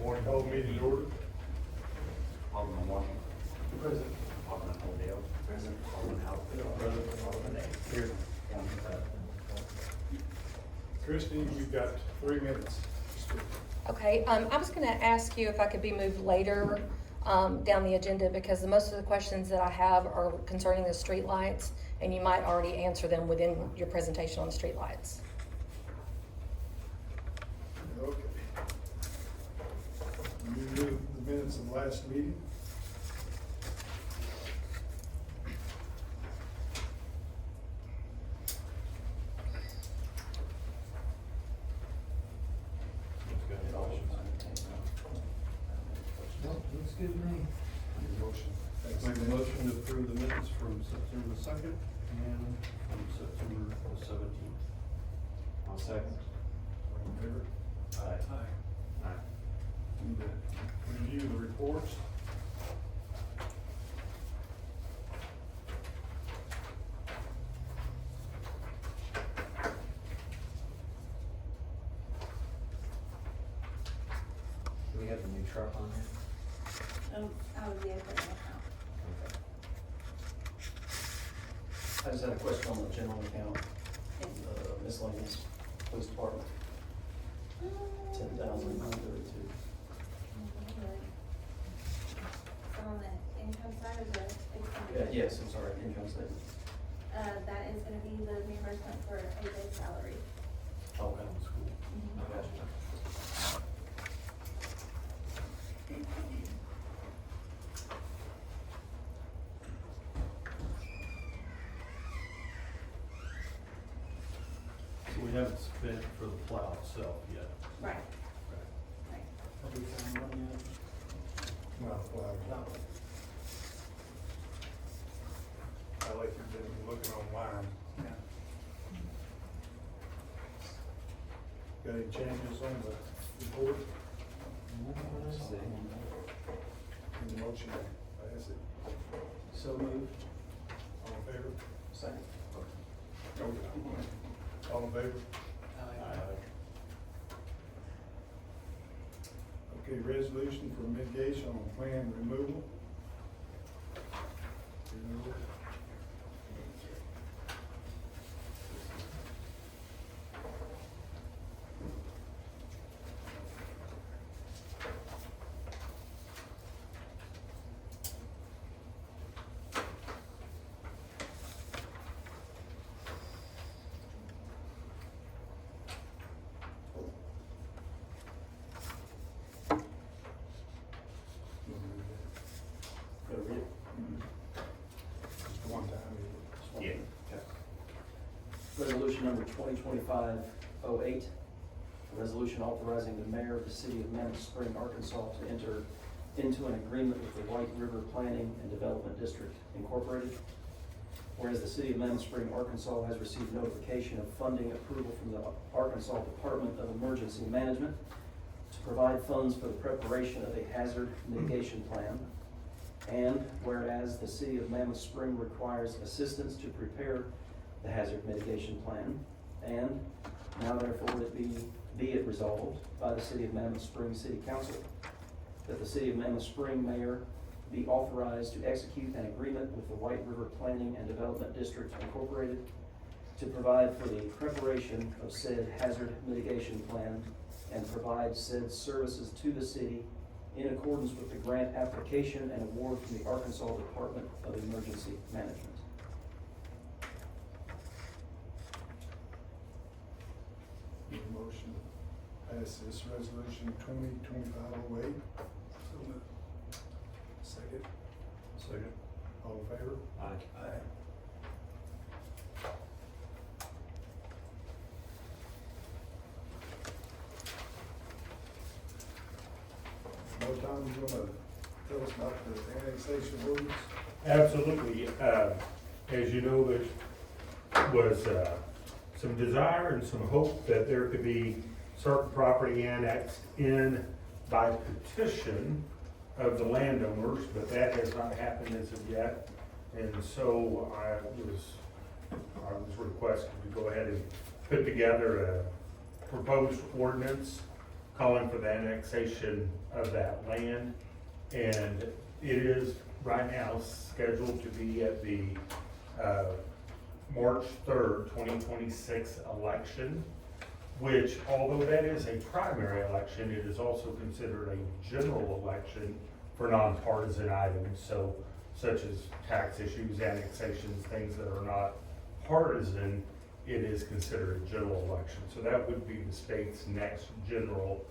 Morning, call meeting to order. Alderman Washington. Present. Alderman Odell. Present. Alderman House. Present. Alderman A. Here. Christie, you've got 3 minutes. Okay, I was gonna ask you if I could be moved later, down the agenda, because most of the questions that I have are concerning the streetlights, and you might already answer them within your presentation on the streetlights. Okay. You moved the minutes of the last meeting. Looks good to me. Motion. Thanks. Make a motion to approve the minutes from September the 2nd and from September the 17th. I'll second. All in favor? Aye. Need to review the reports. Do we have the new truck on here? I would be able to account. I just had a question on the general account, miscellaneous police department, 10,932. On the income side of the expenditure? Yes, I'm sorry, income statement. That is gonna be the reimbursement for AJ's salary. Okay, that's cool. I got you. So we haven't spent for the plow itself yet. Right. Right. Have we found one yet? Not flag. I like you've been looking online. Got any changes on the report? Need the motion to pass it. So moved. All in favor? Second. Okay. All in favor? Okay, resolution for mitigation on planned removal. Go read it. Just one time. Yeah. Okay. Resolution number 2025-08, a resolution authorizing the mayor of the city of Mammoth Spring, Arkansas to enter into an agreement with the White River Planning and Development District Incorporated. Whereas the city of Mammoth Spring, Arkansas has received notification of funding approval from the Arkansas Department of Emergency Management to provide funds for the preparation of a hazard mitigation plan. And whereas the city of Mammoth Spring requires assistance to prepare the hazard mitigation plan, and now therefore be it resolved by the city of Mammoth Spring City Council that the city of Mammoth Spring mayor be authorized to execute an agreement with the White River Planning and Development District Incorporated to provide for the preparation of said hazard mitigation plan and provide said services to the city in accordance with the grant application and award from the Arkansas Department of Emergency Management. Need a motion to pass this resolution 2025-08. Second. Second. All in favor? Aye. More time, you wanna tell us about the annexation ordinance? Absolutely. As you know, there was some desire and some hope that there could be certain property annexed in by petition of the landowners, but that has not happened as of yet. And so I was requested to go ahead and put together a proposed ordinance calling for the annexation of that land. And it is right now scheduled to be at the March 3rd, 2026 election, which, although that is a primary election, it is also considered a general election for nonpartisan items, so such as tax issues, annexations, things that are not partisan, it is considered a general election. So that would be the state's next general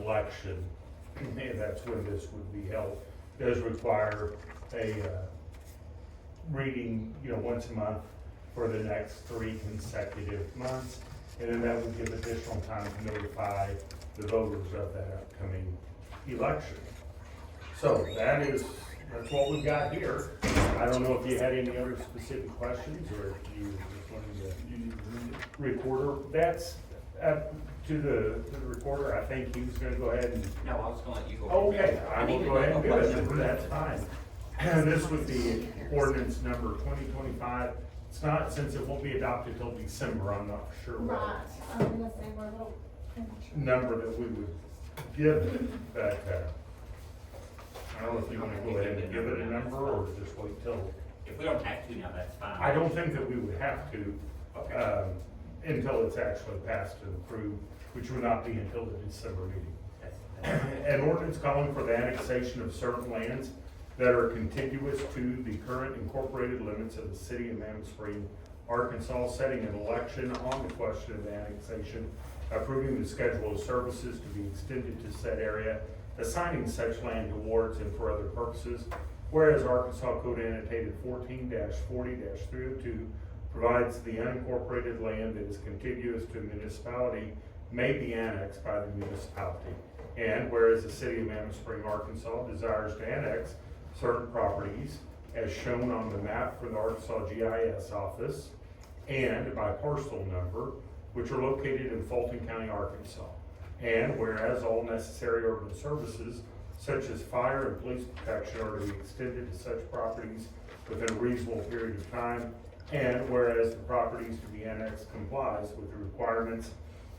election, and that's when this would be held. It does require a reading, once a month for the next 3 consecutive months, and then that would give additional time to notify the voters of that upcoming election. So that's what we've got here. I don't know if you had any other specific questions, or if you just wanted to recorder. That's up to the recorder. I think he was gonna go ahead and. No, I was gonna let you go. Okay, I will go ahead and do question. it, that's fine. And this would be ordinance number 2025. It's not, since it won't be adopted till December, I'm not sure what Right, I'm gonna say we're a little premature. number that we would give it, but, I don't know if you wanna go ahead and give it a number, or just wait till. If we don't have to now, that's fine. I don't think that we would have to, Okay. until it's actually passed and approved, which would not be until the December meeting. That's- An ordinance calling for the annexation of certain lands that are contiguous to the current incorporated limits of the city of Mammoth Spring, Arkansas, setting an election on the question of annexation, approving the schedule of services to be extended to said area, assigning such land to wards and for other purposes. Whereas Arkansas Code annotated 14-40-302 provides the unincorporated land that is contiguous to a municipality may be annexed by the municipality. And whereas the city of Mammoth Spring, Arkansas desires to annex certain properties as shown on the map for the Arkansas GIS office and by parcel number, which are located in Fulton County, Arkansas. And whereas all necessary urban services such as fire and police protection are to be extended to such properties within a reasonable period of time. And whereas the properties to be annexed complies with the requirements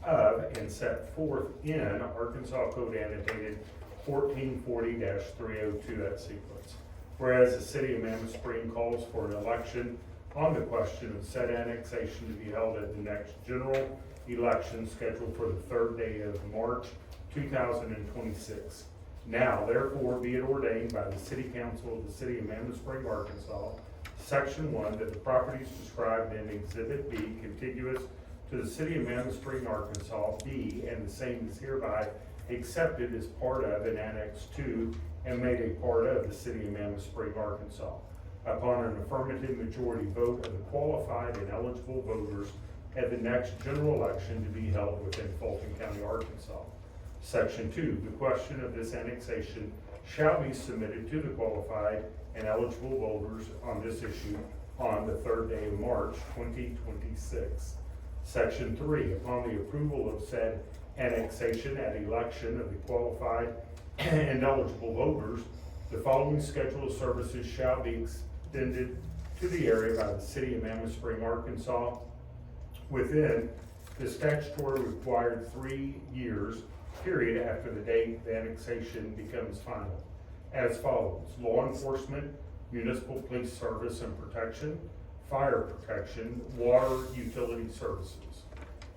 of and set forth in Arkansas Code annotated 1440-302, that sequence. Whereas the city of Mammoth Spring calls for an election on the question of said annexation to be held at the next general election scheduled for the 3rd day of March 2026. Now therefore be it ordained by the City Council of the City of Mammoth Spring, Arkansas, Section 1, that the properties described in Exhibit B contiguous to the City of Mammoth Spring, Arkansas, be, and the same is hereby accepted as part of and annexed to and made a part of the City of Mammoth Spring, Arkansas, upon an affirmative majority vote of the qualified and eligible voters at the next general election to be held within Fulton County, Arkansas. Section 2, the question of this annexation shall be submitted to the qualified and eligible voters on this issue on the 3rd day of March 2026. Section 3, upon the approval of said annexation at election of the qualified and eligible voters, the following schedule of services shall be extended to the area by the City of Mammoth Spring, Arkansas, within the statutory required 3 years period after the date the annexation becomes final, as follows: law enforcement, municipal police service and protection, fire protection, water utility services.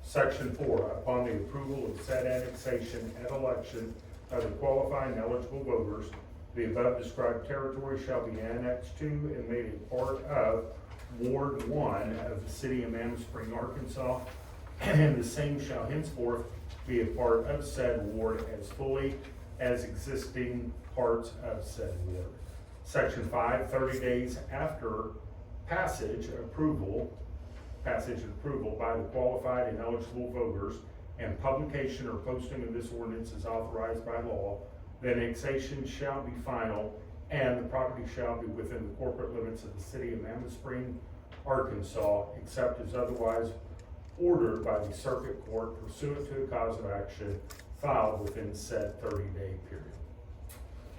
Section 4, upon the approval of said annexation at election of the qualified and eligible voters, the above described territory shall be annexed to and made a part of Ward 1 of the City of Mammoth Spring, Arkansas, and the same shall henceforth be a part of said ward as fully as existing parts of said ward. Section 5, 30 days after passage and approval by the qualified and eligible voters and publication or posting of this ordinance is authorized by law, the annexation shall be final and the property shall be within the corporate limits of the City of Mammoth Spring, Arkansas, except as otherwise ordered by the circuit court pursuant to a cause of action filed within said 30-day period.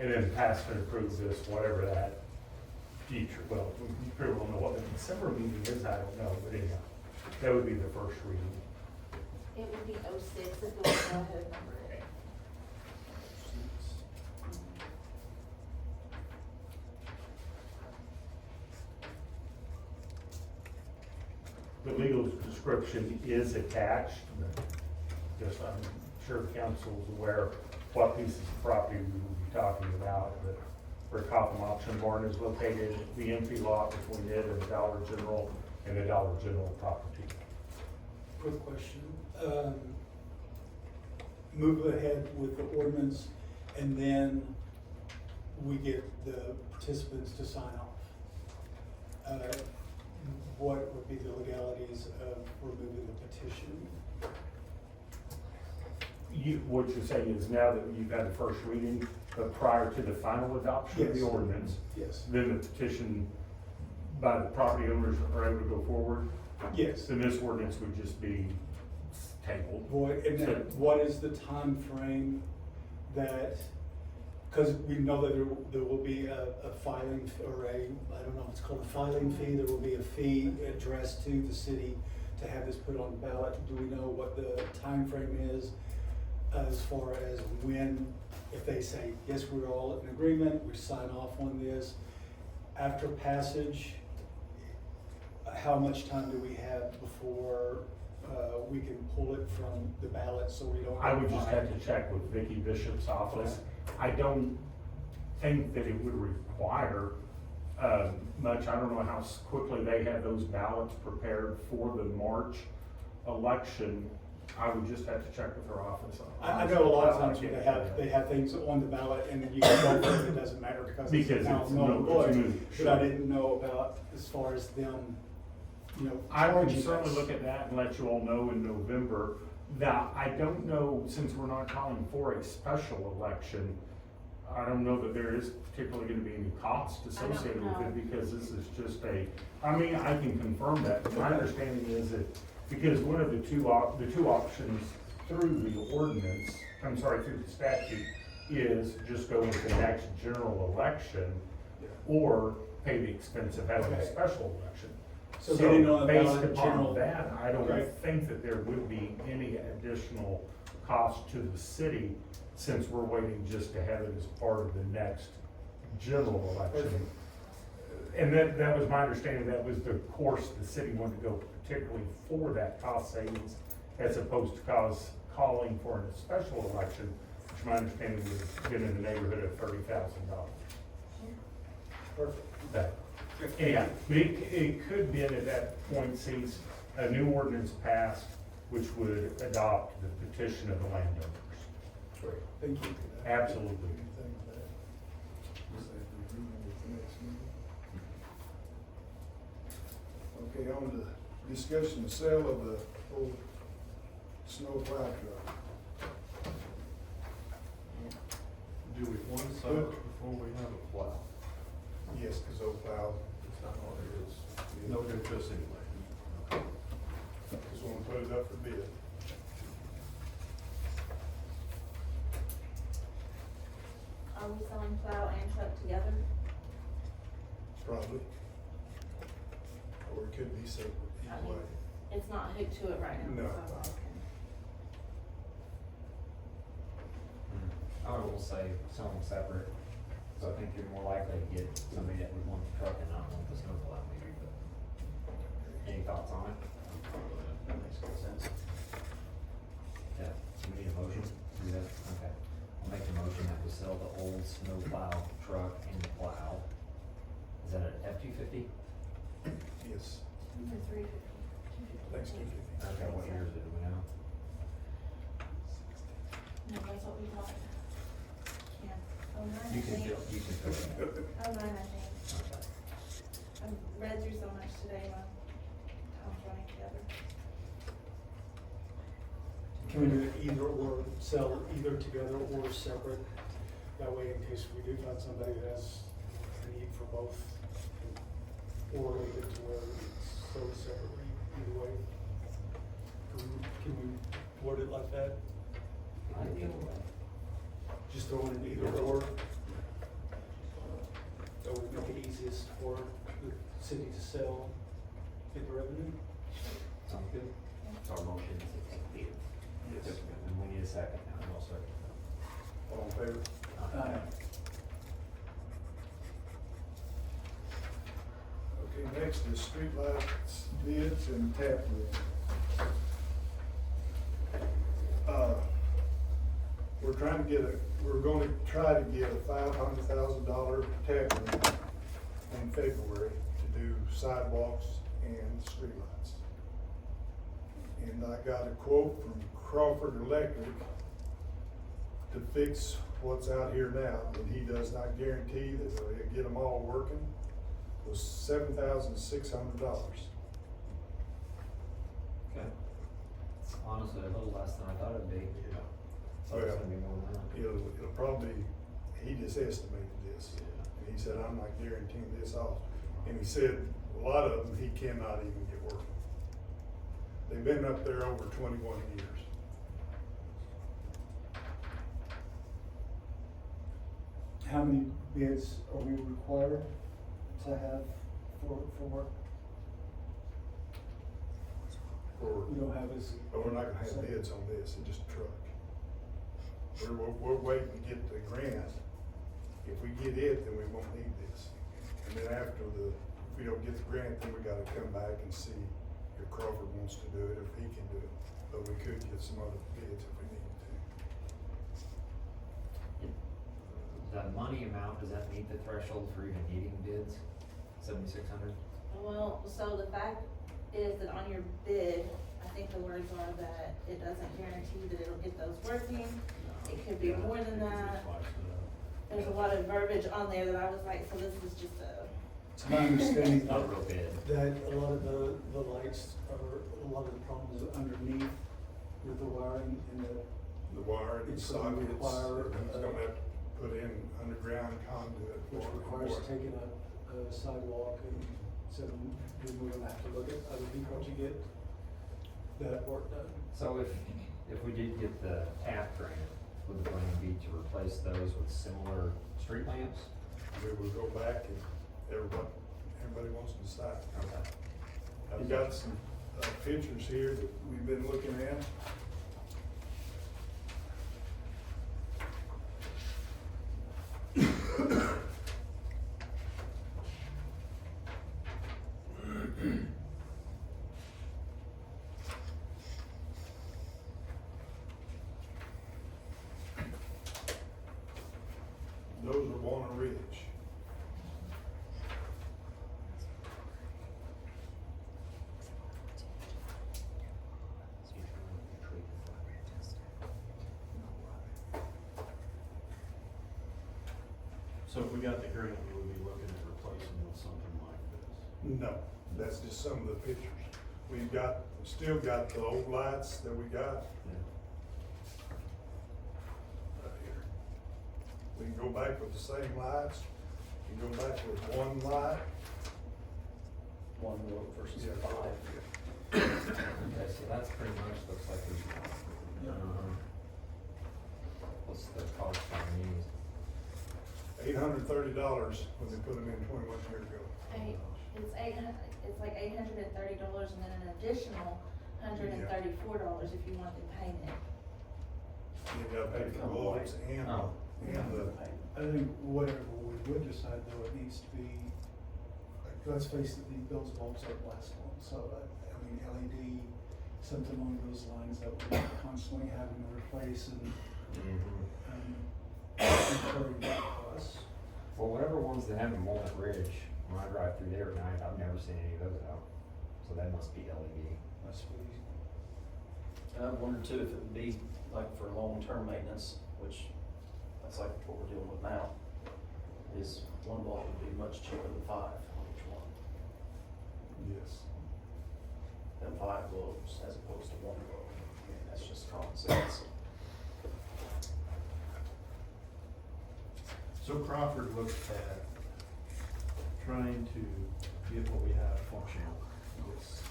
And then pass and approve this, whatever that future, well, we probably don't know what the December meeting is, I don't know, but anyhow, that would be the first reading. It would be 06 is the one that I had numbered. The legal description is attached, but just, I'm sure the council's aware what pieces of property we will be talking about, but where Copham Auction Barn is located, the empty lot between it and the Dollar General and the Dollar General property. Quick question. Move ahead with the ordinance and then we get the participants to sign off. What would be the legalities of removing the petition? What you're saying is now that you've had the first reading, but prior to the final adoption of the Yes. ordinance, Yes. then the petition by the property owners are able to go forward, Yes. then this ordinance would just be tabled. Boy, and then what is the time frame that, because we know that there will be a filing or I don't know, it's called a filing fee, there will be a fee addressed to the city to have this put on the ballot. Do we know what the time frame is as far as when, if they say, yes, we're all in agreement, we sign off on this, after passage, how much time do we have before we can pull it from the ballot so we don't? I would just have to check with Vicky Bishop's office. I don't think that it would require much. I don't know how quickly they have those ballots prepared for the March election. I would just have to check with her office. I know a lot of times when they have things on the ballot and then you can vote for it, it doesn't matter because it's now null and void. But I didn't know about as far as them, you know. I would charging certainly us. look at that and let you all know in November. Now, I don't know, since we're not calling for a special election, I don't know that there is particularly gonna be any cost associated with it because this is just I mean, I can confirm that, but my understanding is that because one of the two options through the ordinance, through the statute, is just go with the next general election or pay the expense of having a Okay. special election. So getting on the based ballot, upon general. that, I don't Right. think that there would be any additional cost to the city since we're waiting just to have it as part of the next general election. And that was my understanding, that was the course the city wanted to go, particularly for that cost savings, as opposed to calling for a special election, which my understanding would have been in the neighborhood of $30,000. Perfect. That, anyhow, but it could be at that point, since a new ordinance passed, which would adopt the petition of the landowners. Great, thank you. Absolutely. Anything with that? Just have to agree with the next meeting. Okay, on the discussion, the sale of the old snow plow truck. Do we want to sell it before we have a plow? Yes, because old plow, it's not all there is. No good to us anyway. Just want to put it up for bid. Are we selling plow and truck together? Probably. Or it could be separate, either way. It's not hooked to it right now. No. so, okay. I will say sell them separate, so I think you're more likely to get somebody that would want the truck and not want the snowplow maybe, but any thoughts on it? That makes good sense. Yeah, so we need a motion to do that, okay. I'll make a motion that we sell the old snowplow truck and the plow. Is that an F-250? Yes. For $350. Thanks, Steve. Okay, what year is it, do we know? No, that's what we bought. Yeah. Oh, nine, I You can think. fill it. Oh, nine, I think. Okay. I've read through so much today, my time's running together. Can we do it either or, sell either together or separate? That way, in case we do find somebody that has a need for both, or leave it to where it's sold separately, either way. Can we word it like that? I think either way. Just throw in either or? That would make it easiest for the city to sell, get the revenue? Sounds good. So our motion is accepted. Yes. And we need a second now, and I'll second. All in favor? Aye. Okay, next next is streetlights, bids, and tap room. We're gonna try to get a $500,000 tap room in February to do sidewalks and streetlights. And I got a quote from Crawford Electric to fix what's out here now, and he does not guarantee that he'll get them all working, was $7,600. Okay. Honestly, a little less than I thought it'd be. Yeah. So it's gonna be more than that. It'll probably, he just estimated this, and he said, I'm not guaranteeing this off. And he said, a lot of them, he cannot even get working. They've been up there over 21 years. How many bids are we required to have for work? We don't have this. But we're not gonna have bids on this, it's just a truck. We're waiting to get the grant. If we get it, then we won't need this. And then after if we don't get the grant, then we gotta come back and see if Crawford wants to do it, if he can do it. But we could get some other bids if we needed to. The money amount, does that meet the threshold for even needing bids? 7,600? Well, so the fact is that on your bid, I think the words are that it doesn't guarantee that it'll get those working. It could be more than that. There's a lot of verbiage on there that I was like, so this is just a. It's my understanding Not a real bid. that a lot of the lights a lot of the problems are underneath with the wiring and The wire and the It's gonna sockets, require, he's gonna have to put in underground conduit. which for it. requires taking a sidewalk, and so we're gonna have to look at other people to get that work done. So if we did get the tap grant, would the plan be to replace those with similar street lamps? We will go back and everybody wants to decide. Okay. I've got some pictures here that we've been looking at. Those are Warner Ridge. So if we got the grant, we would be looking at replacing with something like this. No, that's just some of the pictures. Still got the old lights that we got right here. We can go back with the same lights, we can go back with one light. One vote versus Yeah. 5. Okay, so that's pretty much, looks like we, what's the cost on these? $830 when they put them in 21 years ago. It's like $830 and then an additional $134 if you want the payment. You gotta pay for the bulbs and, Oh. and the, I think whatever we would decide though, it needs to be, let's face it, those bulbs don't last long, so I mean, LED, something along those lines that we're constantly having to replace and, incurring that cost. Well, whatever ones that have a Mammoth Ridge, when I drive through there at night, I've never seen any of those out. So that must be LED. That's what I wondered too if it would be like for long-term maintenance, which that's like what we're dealing with now, is one bulb would be much cheaper than 5 on each one. yes. Than 5 globes as opposed to one globe. I mean, that's just common sense. So Crawford looked at trying to get what we have functional,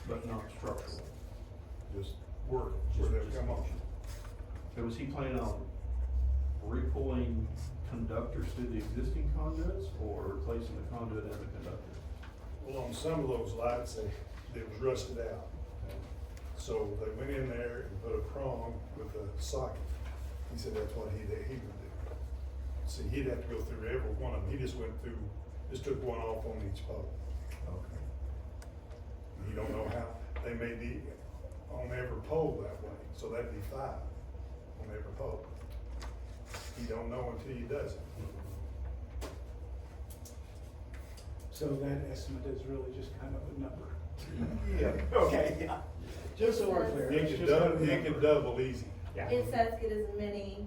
but not structural. Just work, where they come on. So was he planning on re-pulling conductors through the existing conduits or replacing the conduit and the conductor? Well, on some of those lights, they was rusted out. So they went in there and put a prong with a socket. He said that's what he would do. See, he'd have to go through every one of them. He just went through, just took one off on each pole. Okay. You don't know how, they may be on every pole that way, so that'd be 5 on every pole. You don't know until he does it. So that estimate is really just kind of a number. Yeah. Okay, yeah. Just so we're clear. It it's could just kind of double, a it could number. double easy. Yeah. It says get as many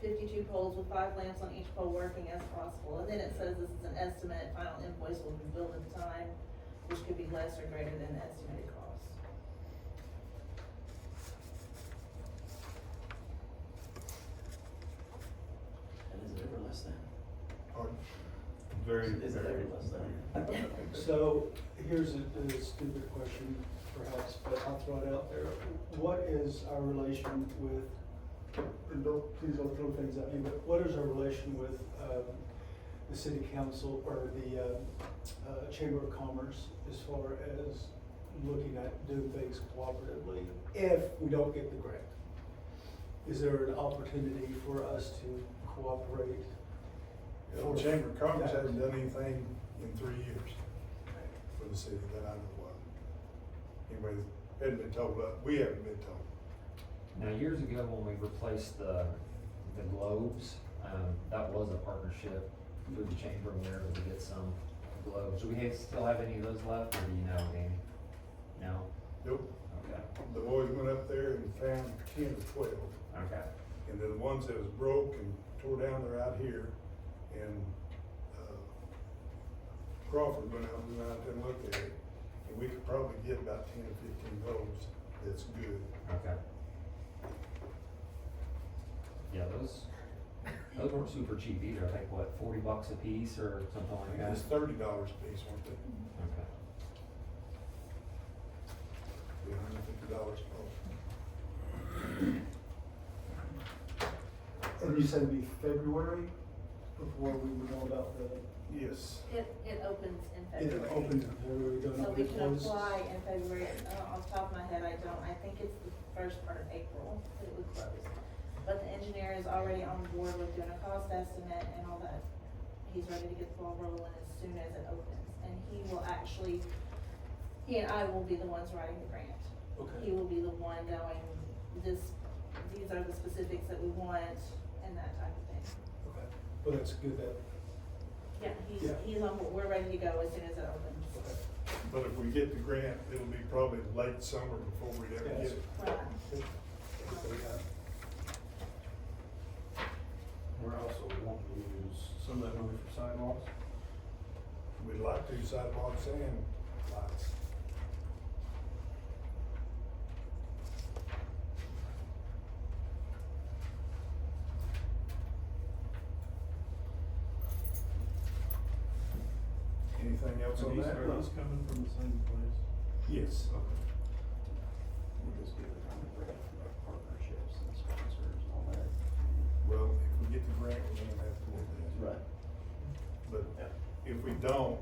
52 poles with 5 lamps on each pole working as possible. And then it says this is an estimate, final invoice will be billed at the time, which could be less or greater than the estimated cost. And is it ever less than? Pardon? Very, Is it ever less than? So here's a stupid question perhaps, but I'll throw it out there. What is our relation with, and please don't throw things at me, but what is our relation with the city council or the Chamber of Commerce as far as looking at doing things cooperatively if we don't get the grant? Is there an opportunity for us to cooperate? The Chamber of Commerce hasn't done anything in 3 years for the city that I know of. Anyway, hadn't been told, we haven't been told. Now, years ago, when we replaced the globes, that was a partnership through the chamber, and we were able to get some globes. Do we still have any of those left, or do you know, Danny? No? Nope. Okay. The boys went up there and found 10 or 12. Okay. And then the ones that was broke and tore down, they're out here. And Crawford went out there and looked at it. And we could probably get about 10 or 15 of those that's good. Okay. Yeah, those weren't super cheap either. I think, what, $40 a piece or something like that? It's $30 a piece, weren't they? Okay. $150 both. And you said it'd be February before we would know about the, Yes. It opens in it February. opened in February, we don't know So if we it can closed. apply in February, off the top of my head, I think it's the first part of April that it would close. But the engineer is already on board with doing a cost estimate and all that. He's ready to get the ball rolling as soon as it opens. And he and I will be the ones writing the grant. He Okay, will be the one going, these are the specifics that we want and that type of thing. okay. Well, that's good that, Yeah, Yeah. he's on, we're ready to go as soon as it opens. okay. But if we get the grant, it'll be probably late summer before we ever get it. Right. So we got- We're also wanting to use some of that money for sidewalks. We'd like to sidewalks and lights. Anything else on that? Are these coming from the same place? Yes. Okay. We just give it time to break up partnerships and sponsors and all that. Well, if we get the grant, we're gonna have to do that. Right. But Yeah. if we don't,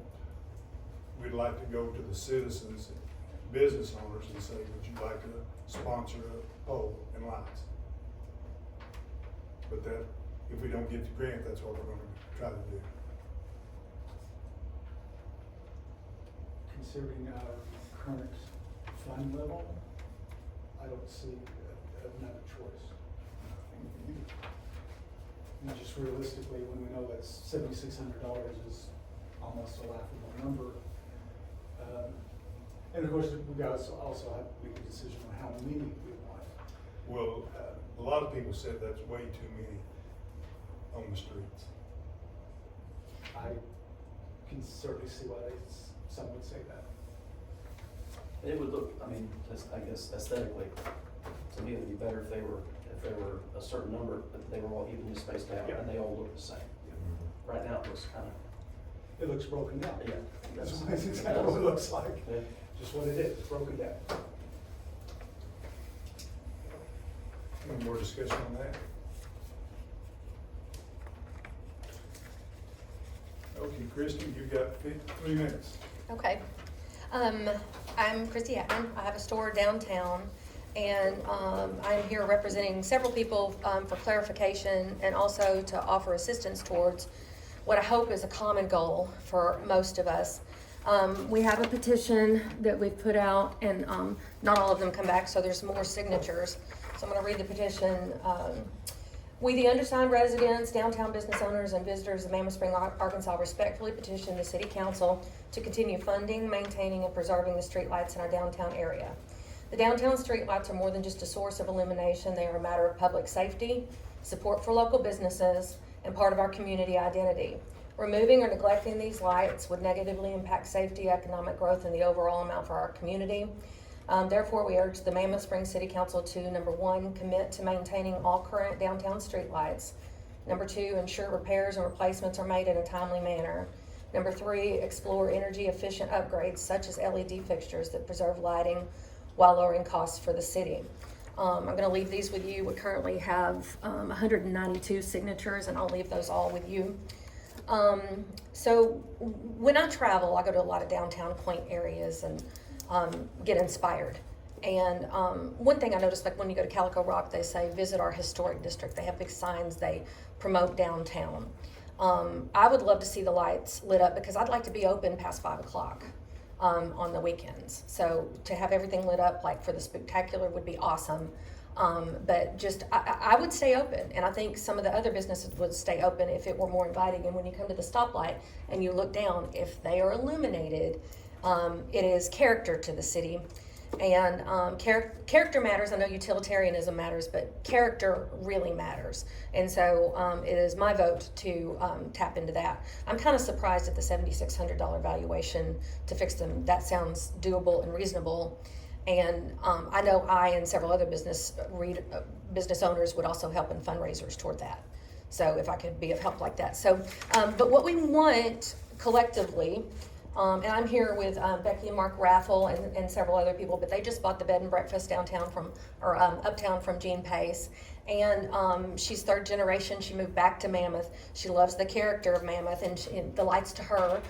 we'd like to go to the citizens, business owners and say, would you like to sponsor a pole and lights? But that, if we don't get the grant, that's what we're gonna try to do. Considering our current fund level, I don't see another choice. And just realistically, when we know that $7,600 is almost a laughable number. And of course, we guys also have to make a decision on how many we want. Well, a lot of people said that's way too many on the streets. I can certainly see why some would say that. It would look, I mean, just, I guess aesthetically, to me, it would be better if they were a certain number, but they were all evenly spaced out Yeah. and they all look the same. Right now, it looks kind of, It looks broken down. yeah. That's exactly what it looks like. Yeah. Just what it is, it's broken down. Any more discussion on that? Okay, Christie, you've got 3 minutes. Okay. I'm Christy Hatton. I have a store downtown, and I'm here representing several people for clarification and also to offer assistance towards what I hope is a common goal for most of us. We have a petition that we've put out, and not all of them come back, so there's more signatures. So I'm gonna read the petition. We, the undersigned residents, downtown business owners, and visitors of Mammoth Spring, Arkansas, respectfully petition the City Council to continue funding, maintaining, and preserving the streetlights in our downtown area. The downtown streetlights are more than just a source of illumination. They are a matter of public safety, support for local businesses, and part of our community identity. Removing or neglecting these lights would negatively impact safety, economic growth, and the overall amount for our community. Therefore, we urge the Mammoth Spring City Council to, number one, commit to maintaining all current downtown streetlights. Number two, ensure repairs and replacements are made in a timely manner. Number three, explore energy efficient upgrades such as LED fixtures that preserve lighting while lowering costs for the city. I'm gonna leave these with you. We currently have 192 signatures, and I'll leave those all with you. So when I travel, I go to a lot of downtown quaint areas and get inspired. And one thing I noticed, like when you go to Calico Rock, they say, visit our historic district. They have big signs, they promote downtown. I would love to see the lights lit up because I'd like to be open past 5 o'clock on the weekends. So to have everything lit up like for the spectacular would be awesome. But just, I would stay open, and I think some of the other businesses would stay open if it were more inviting. And when you come to the stoplight and you look down, if they are illuminated, it is character to the city. And character matters. I know utilitarianism matters, but character really matters. And so it is my vote to tap into that. I'm kind of surprised at the $7,600 valuation to fix them. That sounds doable and reasonable. And I know I and several other business owners would also help in fundraisers toward that. So if I could be of help like that. So, but what we want collectively, and I'm here with Becky and Mark Raffle and several other people, but they just bought the bed and breakfast uptown from Jean Pace. And she's third generation. She moved back to Mammoth. She loves the character of Mammoth, and the lights to her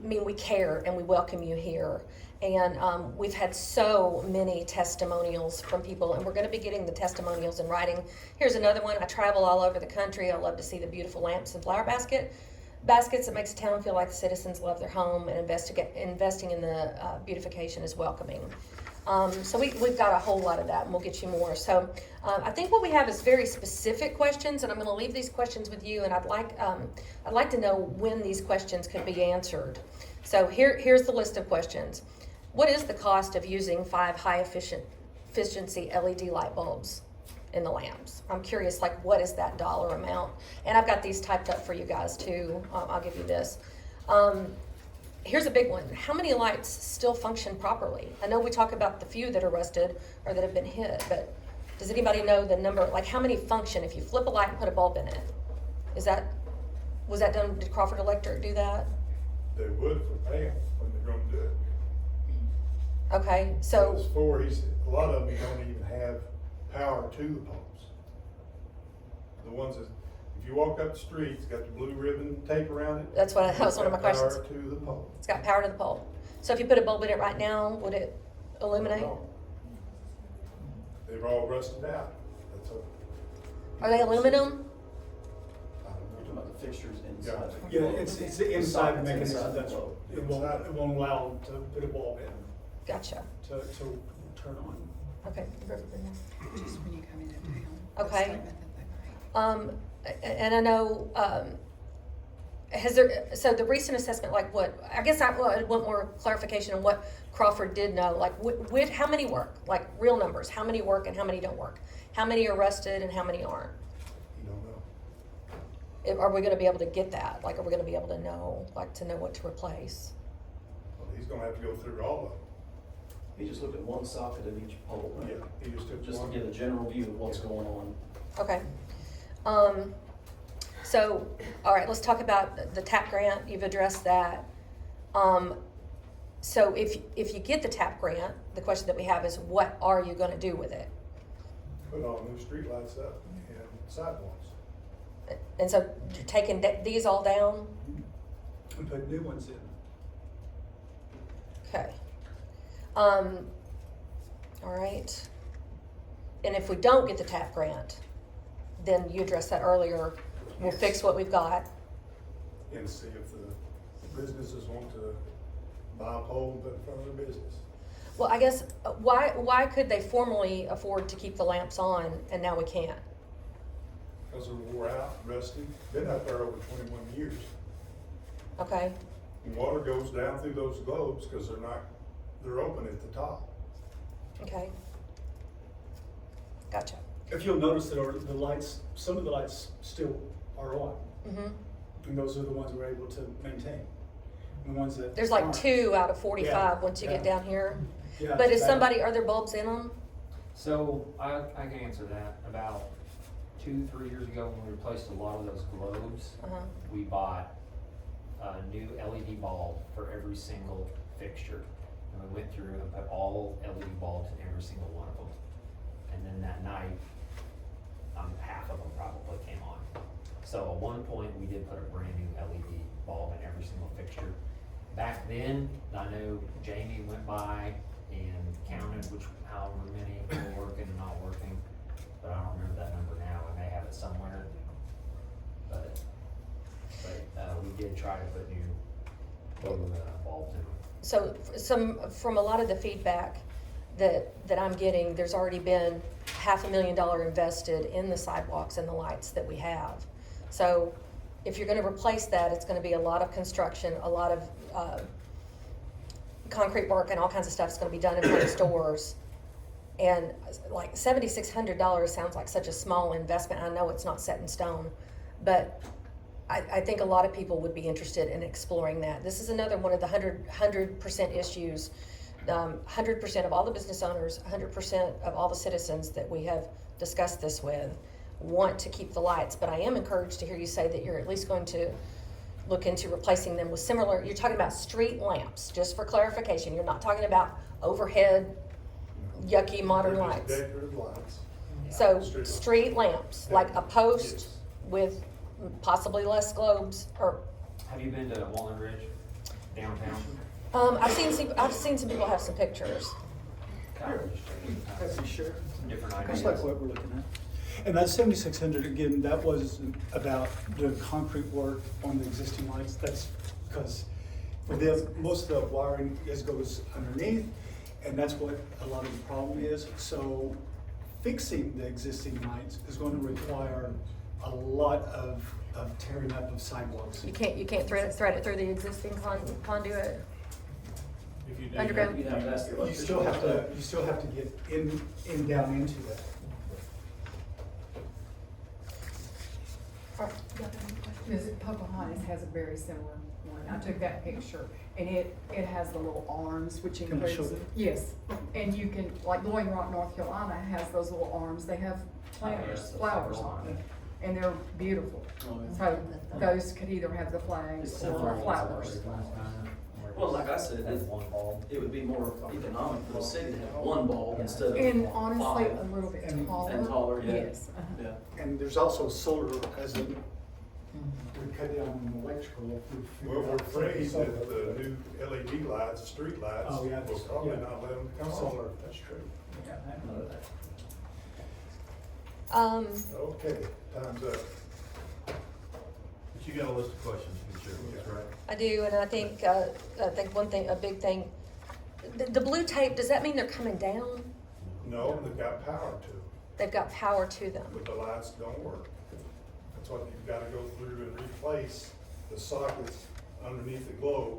mean we care and we welcome you here. And we've had so many testimonials from people, and we're going to be getting the testimonials in writing. Here's another one. I travel all over the country. I love to see the beautiful lamps and flower baskets that makes a town feel like the citizens love their home, and investing in the beautification is welcoming. So we've got a whole lot of that, and we'll get you more. So I think what we have is very specific questions, and I'm going to leave these questions with you, and I'd like to know when these questions could be answered. So here's the list of questions. What is the cost of using 5 high efficiency LED light bulbs in the lamps? I'm curious, like, what is that dollar amount? And I've got these typed up for you guys too. I'll give you this. Here's a big one. How many lights still function properly? I know we talk about the few that are rusted or that have been hit, but does anybody know the number, like how many function if you flip a light and put a bulb in it? Was that done, did Crawford Electric do that? They would if we pay them when they're gonna do it. Okay, so. As for, a lot of them don't even have power to the poles. The ones that, if you walk up the street, it's got the blue ribbon tape around it. That was one of my questions. Power to the pole. It's got power to the pole. So if you put a bulb in it right now, would it illuminate? No. They've all rusted out. That's a. Are they aluminum? I You're talking don't know. about the fixtures inside. Yeah, it's the inside Inside mechanism the that's, bulb. it won't allow them to put a bulb in, Gotcha. to turn on. Okay. Just when you come into town. Okay. That's like that. And I know, so the recent assessment, like what, I guess I want more clarification on what Crawford did know, like how many work, like real numbers, how many work and how many don't work? How many are rusted and how many aren't? You don't know. Are we gonna be able to get that? Like, are we gonna be able to know, like to know what to replace? Well, he's gonna have to go through all of them. He just looked at one socket of each pole, right? Yeah, he just took Just to one. get a general view of what's going on. Okay. So, all right, let's talk about the TAP grant. You've addressed that. So if you get the TAP grant, the question that we have is, what are you gonna do with it? Put all new streetlights up and sidewalks. And so you're taking these all down? And put new ones in. Okay. All right. And if we don't get the TAP grant, then you addressed that earlier, we'll fix what we've got. And see if the businesses want to buy a pole and put it in front of their business. Well, I guess, why could they formally afford to keep the lamps on and now we can't? Because they're wore out, rusty, been out there over 21 years. Okay, And water goes down through those globes because they're open at the top. okay. Gotcha. If you'll notice that the lights, some of the lights still are on, Mm-hmm. and those are the ones we're able to maintain. The ones that There's like aren't. 2 out of 45 Yeah, once you get yeah. down here. Yeah, But is that- somebody, are there bulbs in them? So I can answer that. About 2-3 years ago, when we replaced a lot of those globes, Uh-huh. we bought a new LED bulb for every single fixture. And we went through and put all LED bulbs in every single one of them. And then that night, half of them probably came on. So at one point, we did put a brand new LED bulb in every single fixture. Back then, I know Jamie went by and counted however many were working and not working, but I don't remember that number now. I may have it somewhere. But we did try to put new bulbs in them. So from a lot of the feedback that I'm getting, there's already been $500,000 invested in the sidewalks and the lights that we have. So if you're gonna replace that, it's gonna be a lot of construction, a lot of concrete work and all kinds of stuff is gonna be done in front of stores. And like $7,600 sounds like such a small investment. I know it's not set in stone, but I think a lot of people would be interested in exploring that. This is another one of the 100% issues. 100% of all the business owners, 100% of all the citizens that we have discussed this with want to keep the lights, but I am encouraged to hear you say that you're at least going to look into replacing them with similar, you're talking about street lamps, just for clarification. You're not talking about overhead, yucky modern They're just lights. decorative lights. So Street lamps. street lamps, like a post Yes. with possibly less globes, or, Have you been to Walnut Ridge downtown? I've seen some people have some pictures. Are you sure? Different That's ideas. like what we're looking at. And that 7,600, again, that was about doing concrete work on the existing lights. That's because for them, most of the wiring goes underneath, and that's what a lot of the problem is. So fixing the existing lights is going to require a lot of tearing up of sidewalks. You can't thread it through the existing conduit? If you do. Underground? You'd have to ask the You still have to get down into that. Pocahontas has a very similar one. I took that picture, and it has the little arms, which Can I show includes, them? yes. And you can, like Blowing Rock, North Carolina has those little arms. They have planters, the flowers flower on on them, it. and they're beautiful. Oh, yeah. So those could either have the flags It's or similar. flowers. Well, like I said, Has one bulb. it would be more economic for the city to have one bulb instead of And honestly, a five. little bit And taller. taller, yeah. Yes. Uh-huh. Yeah. And there's also solar, as in, we cut down on electrical. if we Well, we're figure out afraid solar. that the new LED lights, the street lights, Oh, yeah, will probably yeah. not let them come Solar, on. that's true. Yeah, I know that. Okay, time's up. But you got a list of questions you can share with us, right? I do, and I think one thing, a big thing, the blue tape, does that mean they're coming down? No, they've got power to them, They've got power to them. but the lights don't work. That's what you've gotta go through and replace the sockets underneath the globe,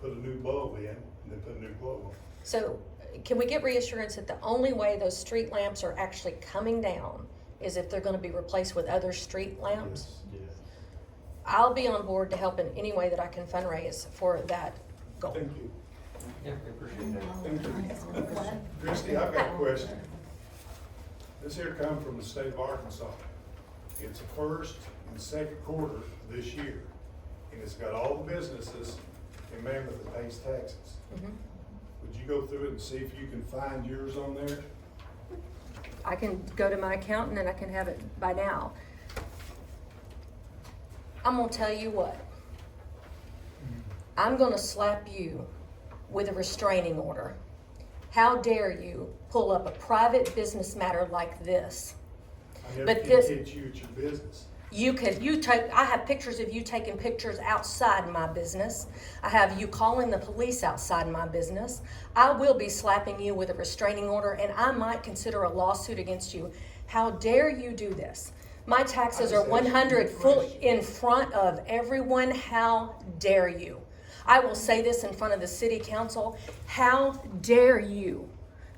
put a new bulb in, and then put a new globe on. So can we get reassurance that the only way those street lamps are actually coming down is if they're gonna be replaced with other street lamps? Yes. I'll be on board to help in any way that I can fundraise for that goal. Thank you. Yeah, we appreciate that. Thank you. Christie, I've got a question. This here come from the state of Arkansas. It's the first and second quarter this year, and it's got all the businesses in Mammoth that pays taxes. Mhm. Would you go through it and see if you can find yours on there? I can go to my accountant and I can have it by now. I'm gonna tell you what. I'm gonna slap you with a restraining order. How dare you pull up a private business matter like this? I never But can this- catch you at your business. I have pictures of you taking pictures outside my business. I have you calling the police outside my business. I will be slapping you with a restraining order, and I might consider a lawsuit against you. How dare you do this? My taxes are 100 full in front of everyone. How dare you? I will say this in front of the city council. How dare you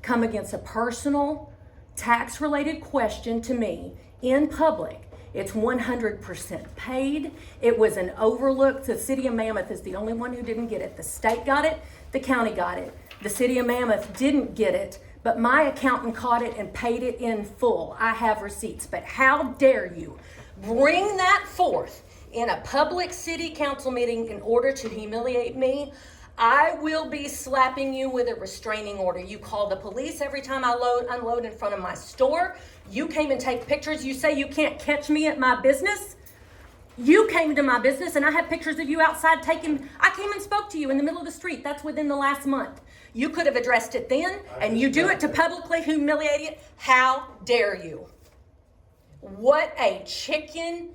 come against a personal tax-related question to me in public? It's 100% paid. It was an overlook. The city of Mammoth is the only one who didn't get it. The state got it, the county got it. The city of Mammoth didn't get it, but my accountant caught it and paid it in full. I have receipts, but how dare you bring that forth in a public city council meeting in order to humiliate me? I will be slapping you with a restraining order. You call the police every time I unload in front of my store. You came and take pictures. You say you can't catch me at my business. You came to my business and I have pictures of you outside I came and spoke to you in the middle of the street. That's within the last month. You could have addressed it then, and you do it to publicly humiliate it. How dare you? What a chicken.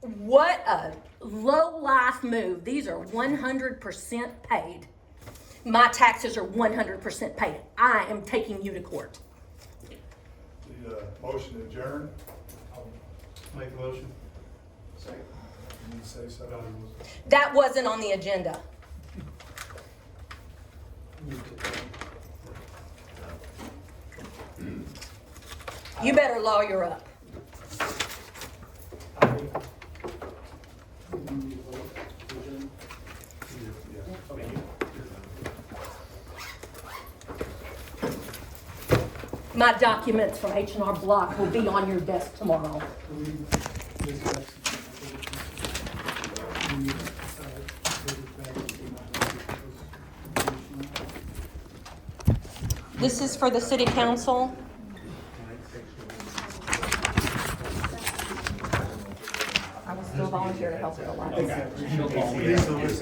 What a low-life move. These are 100% paid. My taxes are 100% paid. I am taking you to court. The motion to adjourn. Make a motion. Second. You need to say something. That wasn't on the agenda. You better lawyer up. My documents from H&R Block will be on your desk tomorrow. This is for the city council. I will still volunteer to help with a lot of that. Those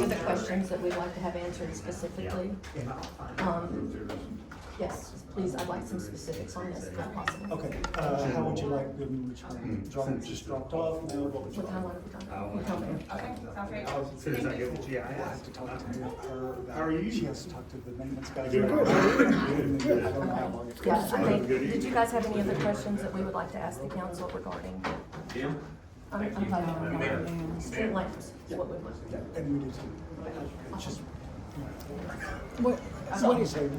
are the questions that we'd like to have answered specifically. Yes, please, I'd like some specifics on this, if possible. Okay, how would you like them returned? Just dropped off? No, what would you What time like? are we talking? You tell me. Okay, sounds great. As soon as I get the GIS. I have to talk to her about. How are you? She has to talk to the maintenance guys. Doing about good. it. I don't know. Yeah, I think, did you guys have any other questions that we would like to ask the council regarding? Jim? I'm talking about street lamps, is what we want. And we do too. It's just, What, what is it?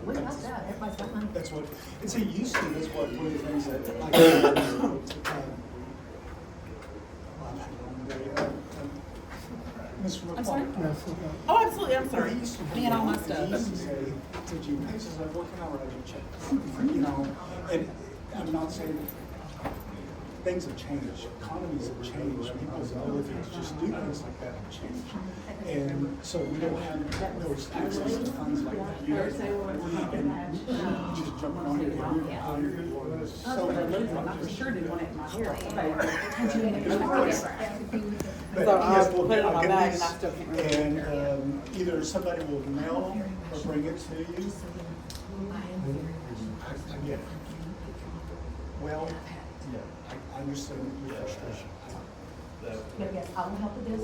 We got that, everybody's got money. That's what, it's a use to, that's what, one of the things that, like, Mr. I'm sorry? McCall. Oh, absolutely, I'm sorry. He used to Me and all my stuff. He used to say, did you, he says, what can I write you a check? You know, and I'm not saying, things have changed, economies have changed, people's ability to just do things like that have changed. And so we don't have those access to funds like that. You guys, and just jump on it. So, I for sure didn't want it in my hair. but So I yes, put it in I'll my get bag these, and I still can't remember. and either somebody will mail them or bring it to you. Yeah. Well, yeah, I understand your frustration. Yes, I will help with this.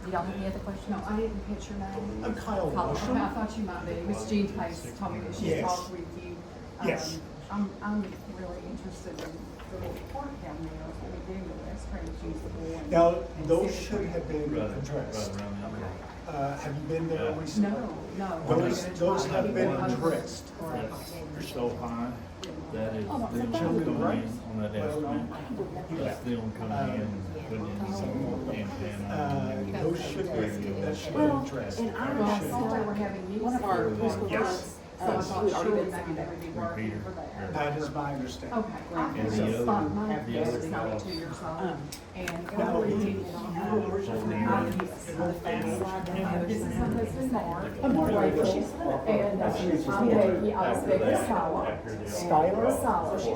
Do y'all have any other questions? no, I didn't catch your name. I'm Kyle Kyle. Marshall. I thought you might be. Miss Jean Pace told me that she Yes. talked with you. Yes. I'm really interested in the little park down there, what we do with ice cream is usable. and- Now, and those civic- should have been addressed. Have you been there recently? No. Those have been addressed. So high, that is, Oh, the that's children the going right. on that estimate. That's them coming in and putting in some more antenna. Those should be, that should be Well, addressed. and I That thought should. they were having music. One of our preschool Yes. kids, So I thought we already surely been maybe they would be working for that. That is my understanding. Okay. I And think the it's other- like my the youngest other is fellow- 92 years old, and Now, probably you didn't were know. originally This is my husband Mark. I'm Mark. Rachel. And I'm Becky, I was Becky Skylar.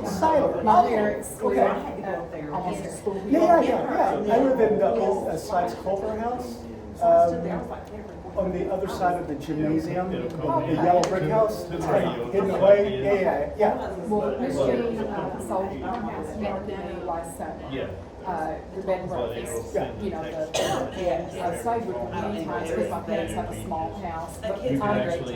Skylar. My parents Okay. live almost at school. Yeah. I live in the old Sykes Culver House. on the other side of the gymnasium, the yellow brick house, it's kind of hidden away. Yeah. Well, Miss Jean, sold our house down there last Sunday. Yeah. The bed and breakfast, you know, I've stayed with them many times because my parents have a small house. But You can my actually-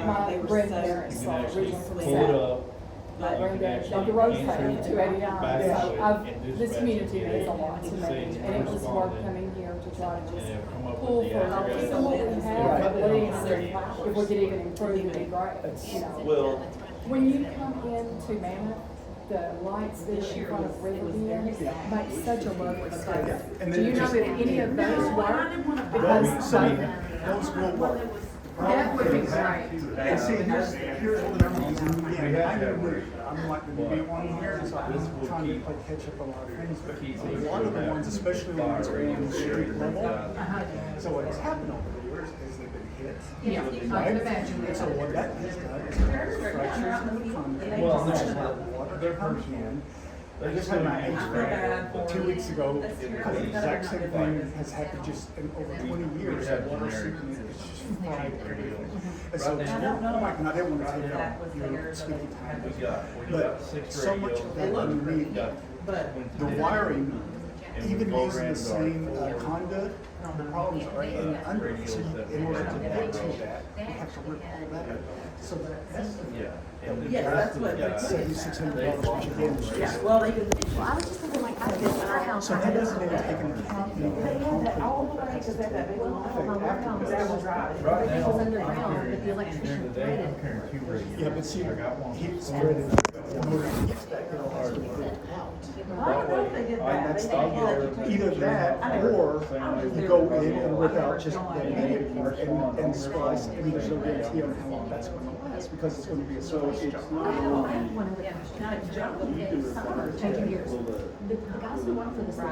grandparents You are can actually originally from pull it South. up. My granddad, actually Dr. Rose answer Taylor, 289. back So to I've, it and this dispatch community it. means a lot to me. Say And it was worth responded. coming here to try to just And come up with pull the for address. some of what we have, at least, and if we could even improve, it'd be great, you know. Well, When you come into Mammoth, the lights that are in front of Riverview make such a lovely space. And Do then you know just- that any of those work? Because Those will work. that would be great. And see, here's what I'm doing. Again, I'm like the new one here, so I'm trying to play catch up on a lot of things, but a lot of the ones, especially the ones that are on the street level. So what has happened over the years is they've been hit. Yeah, I can imagine And so that. what that has done is caused fractures in the concrete. Well, Which is they're- where water they're comes personal. in. I just had my HVAC 2 weeks ago, because the exact same thing has happened just in over 20 years. Water seeping in, it's just fried everything. And so, Mike, and I didn't want to take up your speaking time, but so much of that underneath, the wiring, even using the same conduit, the problems are in under. So in order to get to that, we have to rip all that up. So that's, Yes, that's what. $7,600, which again is just. Well, they can. I was just thinking like, I did our house. So that doesn't even take into account any of the concrete. All the way, because that big one, my work house, That was right. everything was underground, but the electrician threaded. I'm carrying two radios. Yeah, but see, I got one. he's spreading, in order to get to that, you know, has to be built out. I don't know if they did that. That's They did either that, or you go in and rip out just the immediate part and splice, and there's no guarantee on how long that's going to last, because it's going to be a service job. I have one other question. Changing gears. The guys who work for the city,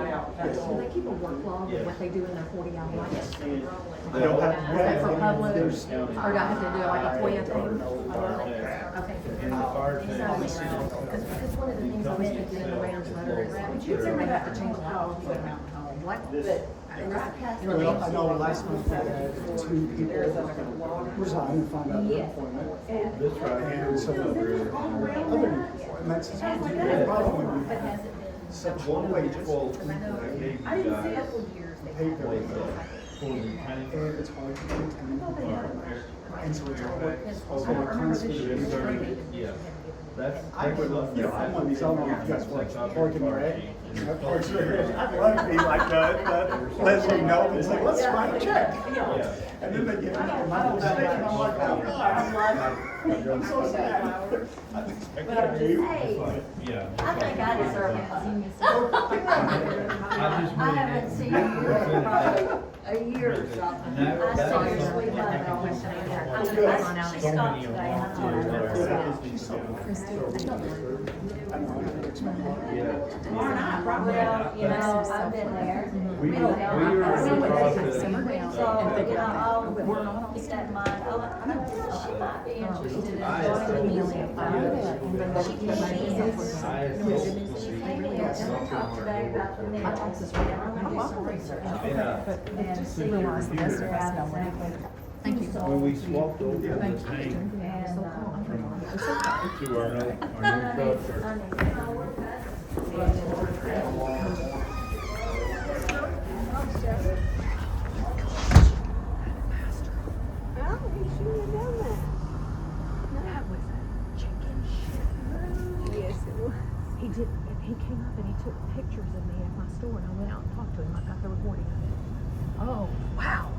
do they keep a work log of what they do in their 40-hour lives? I don't have, Is that for public, or there's, do I have to do like a FOIA thing? Okay. And the fire Because one of the things I was thinking in the mayor's letter is that they have to change the policy around home. What? And that's, you know, well, I know last month we had 2 people resign and find out their employment. This right here And is so over other here. employment, and that's the problem when we have such low wages, Well, I gave you guys pay very was, little, for the tank. and it's hard to maintain. And so it's all a constant. Yeah. That's. I would love, you know, I'm one of these, I don't know if you guys work parking, right? I'd love to be like Leslie Knope, it's like, let's write a check. Yeah. And then they give me my little stick, and I'm like, oh God, I'm so sad. I think I do. Yeah. I think I deserve a hug. I just I haven't seen you in probably a year or something. I saw your sweet mother on Wednesday. I'm gonna pass on out. She stopped today. and I told her. Tomorrow night, probably. Well, you know, I've been there. We You know, were I've seen across it. the- So, you know, I'll keep that in mind. I don't know, she might be interested in joining me. She talked today about the minutes. I'm gonna do some research and see what's necessary. Thank you. When we swapped over the tank And, to our new truck, He did, and he came up and he took pictures of me at my store, and I went out and talked to him. I got the recording of it. Oh, wow.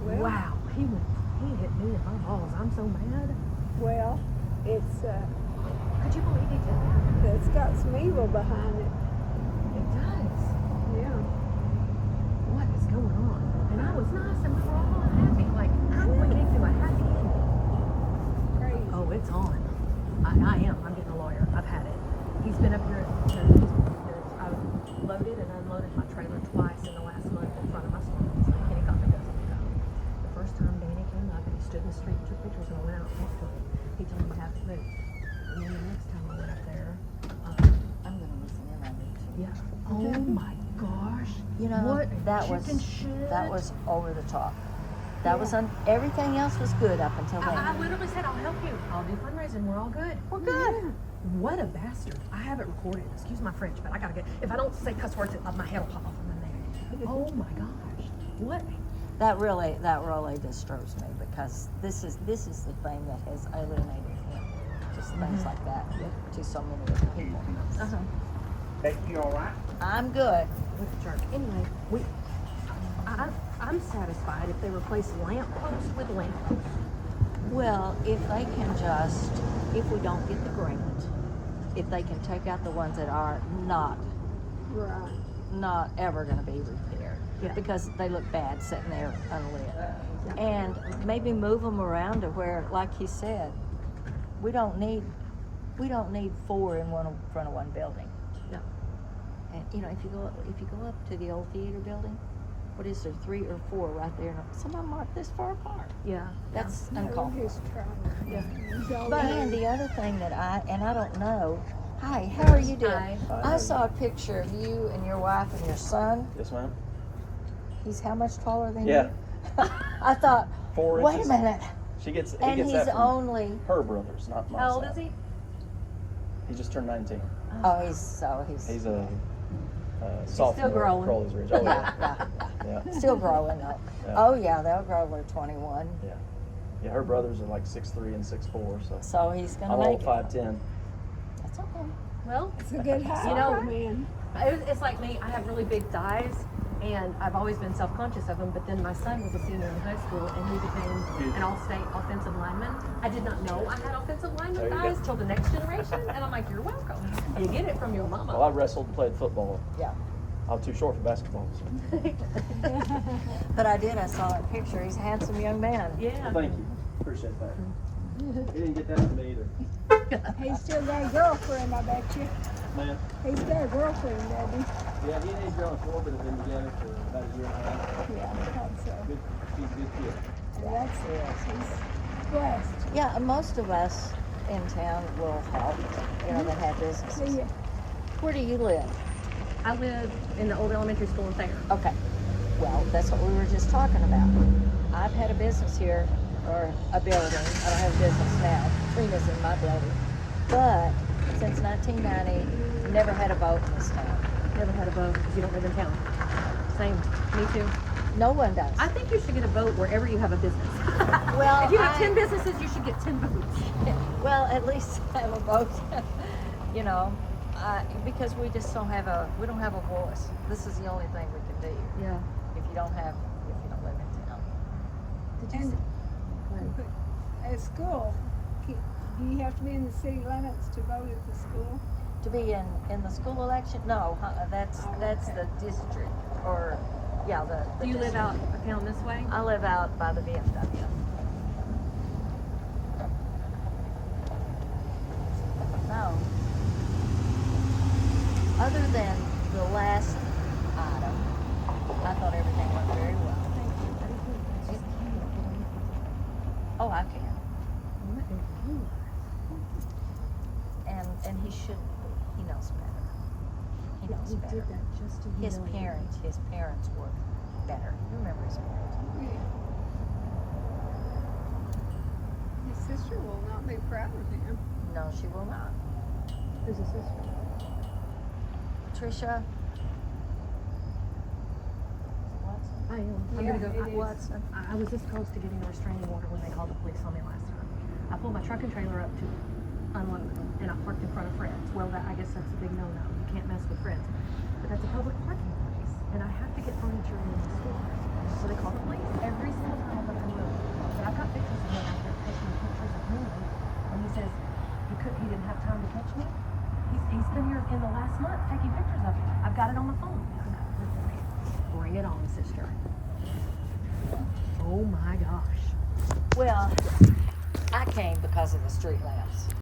Wow. He hit me in my balls. I'm so mad. Well, it's, Could you believe he did that? it's got some evil behind it, It does. yeah. What is going on? And I was nice and we were all happy. Like, we came to a happy ending. Crazy. Oh, it's on. I am. I'm getting a lawyer. I've had it. He's been up here. I've loaded and unloaded my trailer twice in the last month in front of my store. It's like Kenny Coffee doesn't know. The first time Danny came up and he stood in the street and took pictures, and I went out and talked to him. He told me to have it moved. And then the next time I went up there, I'm gonna listen in on it. yeah. Oh my gosh. You know, What that chicken was, shit. that was over the top. That was everything else was good up until then. I literally said, I'll help you. I'll do fundraising. We're all good. We're good. What a bastard. I have it recorded. Excuse my French, but I gotta get, if I don't say cuss words, my head will pop off in my neck. Oh my gosh. What? That really disturbs me because this is the thing that has alienated him. Just things like that to so many other people. Uh-huh. Becky, you all right? I'm good. What a jerk. Anyway, I'm satisfied if they replace lamp posts with lamp posts. Well, if they can just, if we don't get the grant, if they can take out the ones that are not ever going to be repaired, because they look bad sitting there unlit, and maybe move them around to where, like he said, we don't need 4 in front of one building. No. And if you go up to the old theater building, what is there, 3 or 4 right there? Some of them aren't this far apart. Yeah. That's uncalled for. Yeah. But and the other thing that I don't know. Hi, how are you doing? Hi. I saw a picture of you and your wife and your son. Yes, ma'am. He's how much taller than Yeah. you? I thought, 4 wait inches. a minute. He gets And he's he's only. her brothers, not mine. How old is he? He just turned 19. Oh, he's. He's a sophomore. growing. Crowley's Ridge. Oh, Yeah. yeah. Still growing though. Yeah. Oh yeah, they'll grow when they're 21. Yeah. Yeah, her brothers are like 6'3" and 6'4", so. So he's gonna I'm make all it. 5'10". That's okay. Well, It's a good house, You know- man. it's like me. I have really big thighs, and I've always been self-conscious of them. But then my son was a senior in high school, and he became an all-state offensive lineman. I did not know I had offensive There lineman you thighs go. till the next generation, and I'm like, you're welcome. You get it from your mama. Well, I wrestled and played football. Yeah. I'm too short for basketball. So. But I saw that picture. He's a handsome young man. Yeah. Well, thank you. Appreciate that. He didn't get that from me either. He's still got a girlfriend, I bet you. Man. He's got a girlfriend, doesn't he? Yeah, he and his girl before, but have been together for about a year and a half. Yeah, I thought so. Good, he's a good kid. That's it. He's blessed. Yeah, and most of us in town will help, that have businesses. See ya. Where do you live? I live in the old elementary school in Thayer. Okay. Well, that's what we were just talking about. I've had a business here, or a building. I don't have a business now. Trina's in my building. But since 1990, never had a boat in this town. Never had a boat because you don't live in town. Same. Me too. No one does. I think you should get a boat wherever you have a business. Well, if you have 10 businesses, you should get 10 boats. Well, at least have a boat. Because we just don't have a voice. This is the only thing we can do. Yeah. If you don't live in town. Did you? At school, do you have to be in the city limits to vote at the school? To be in the school election? No, that's the district, or the. Do you live district. out down this way? I live out by the VFW. No. Other than the last item, I thought everything went very well. Oh, I can. And he should. He knows better. He knows better. Did that just to His humiliate me. parents were better. You remember his parents? His sister will not be proud of him. No, she will not. Who's his sister? Patricia Watson. I am. I'm Yeah, gonna go. it is. Watson. I was this close to getting a restraining order when they called the police on me last time. I pulled my truck and trailer up to unload them, and I parked in front of Fred's. Well, I guess that's a big no-no. You can't mess with Fred's. But that's a public parking place, and I have to get furniture in the store. So they call the police every single time that I move. But I've got pictures of him out there taking pictures of me, and he says he didn't have time to catch me. He's been here in the last month taking pictures of me. I've got it on my phone. Bring it on, sister. Oh my gosh. Well, I came because of the street lamps.